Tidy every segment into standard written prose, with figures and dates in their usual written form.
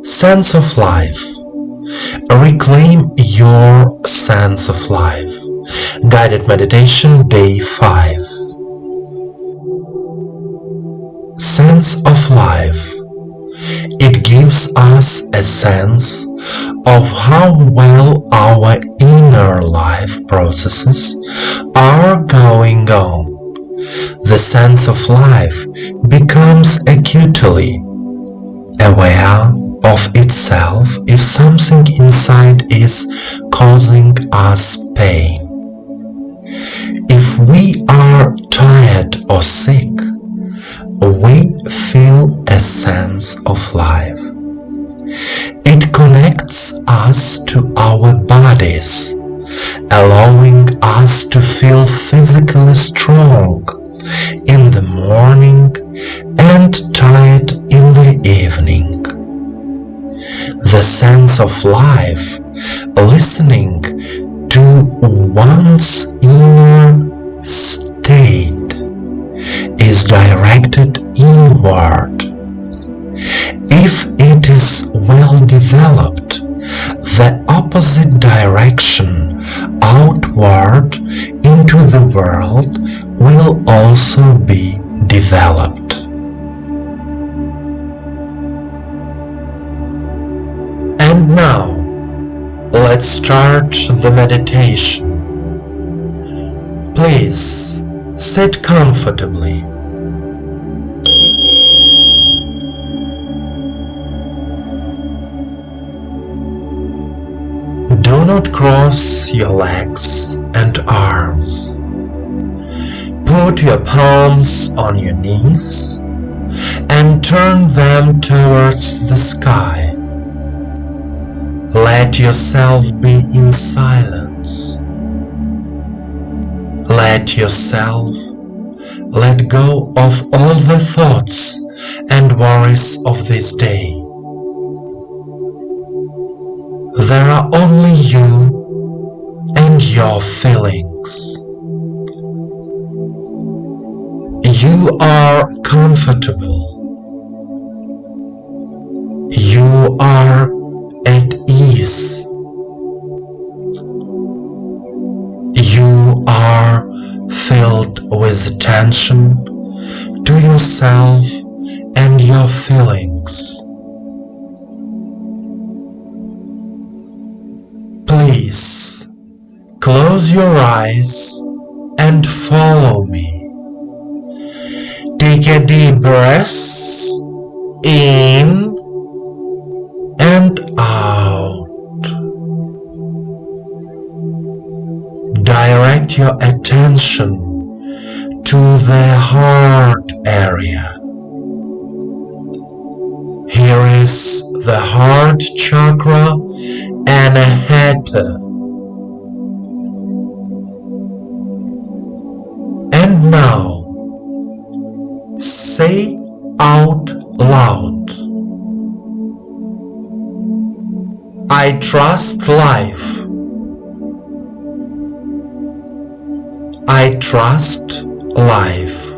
Sense of life. Reclaim your sense of life. Guided meditation, day 5. Sense of life. It gives us a sense of how well our inner life processes are going on. The sense of life becomes acutely aware of itself if something inside is causing us pain. If we are tired or sick, we feel a sense of life. It connects us to our bodies, allowing us to feel physically strong in the morning and tired in the evening. The sense of life, listening to one's inner state, is directed inward. If it is well developed, the opposite direction, outward into the world, will also be developed. And now, let's start the meditation. Please sit comfortably. Do not cross your legs and arms. Put your palms on your knees and turn them towards the sky. Let yourself be in silence. Let yourself let go of all the thoughts and worries of this day. There are only you and your feelings. You are comfortable. You are at ease. You are filled with attention to yourself and your feelings. Please close your eyes and follow me. Take a deep breath in and out. Direct your attention to the heart area. Here is the heart chakra and a head. And now, say out loud, I trust life. I trust life.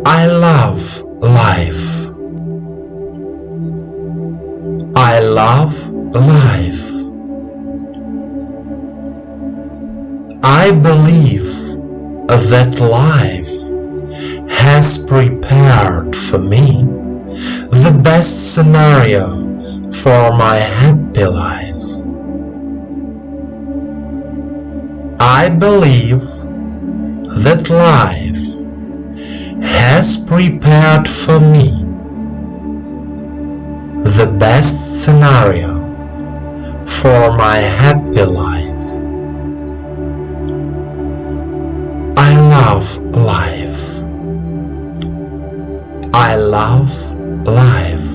I love life. I love life. I believe that life has prepared for me the best scenario for my happy life. I believe that life has prepared for me the best scenario for my happy life. I love life. I love life.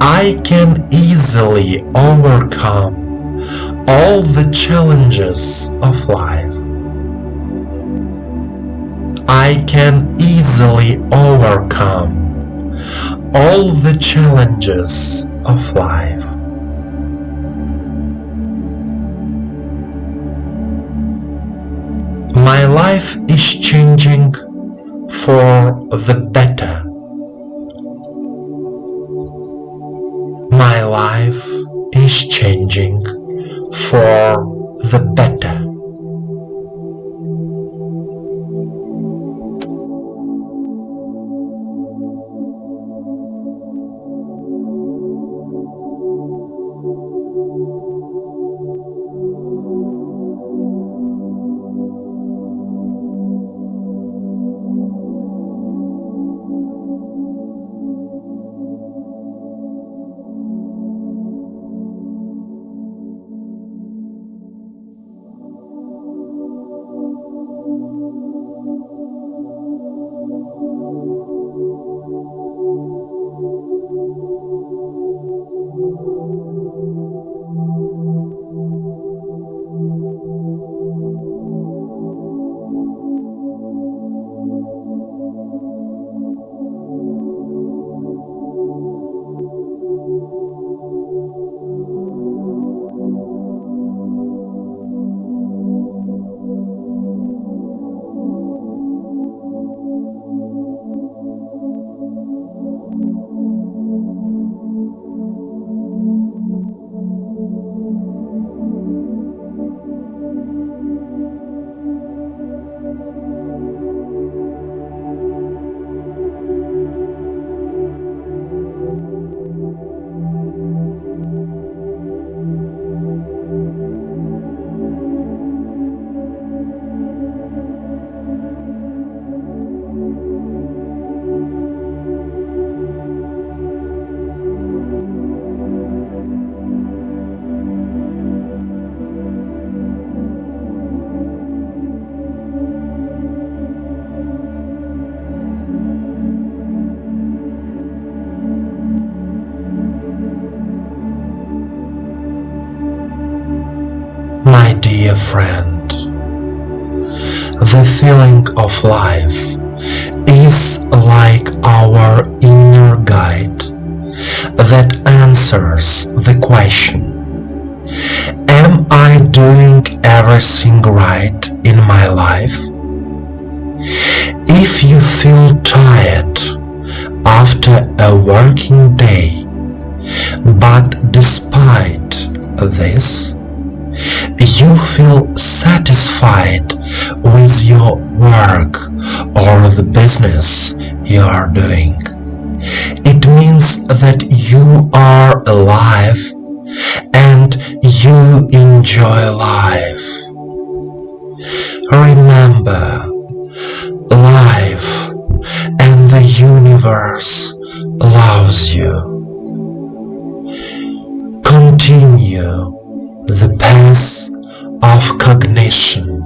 I can easily overcome all the challenges of life. I can easily overcome all the challenges of life. My life is changing for the better. My life is changing for the better. My dear friend, the feeling of life is like our inner guide that answers the question, am I doing everything right in my life? If you feel tired after a working day, but despite this, you feel satisfied with your work or the business you are doing, it means that you are alive and you enjoy life. Remember, life and the universe loves you. Continue the path of cognition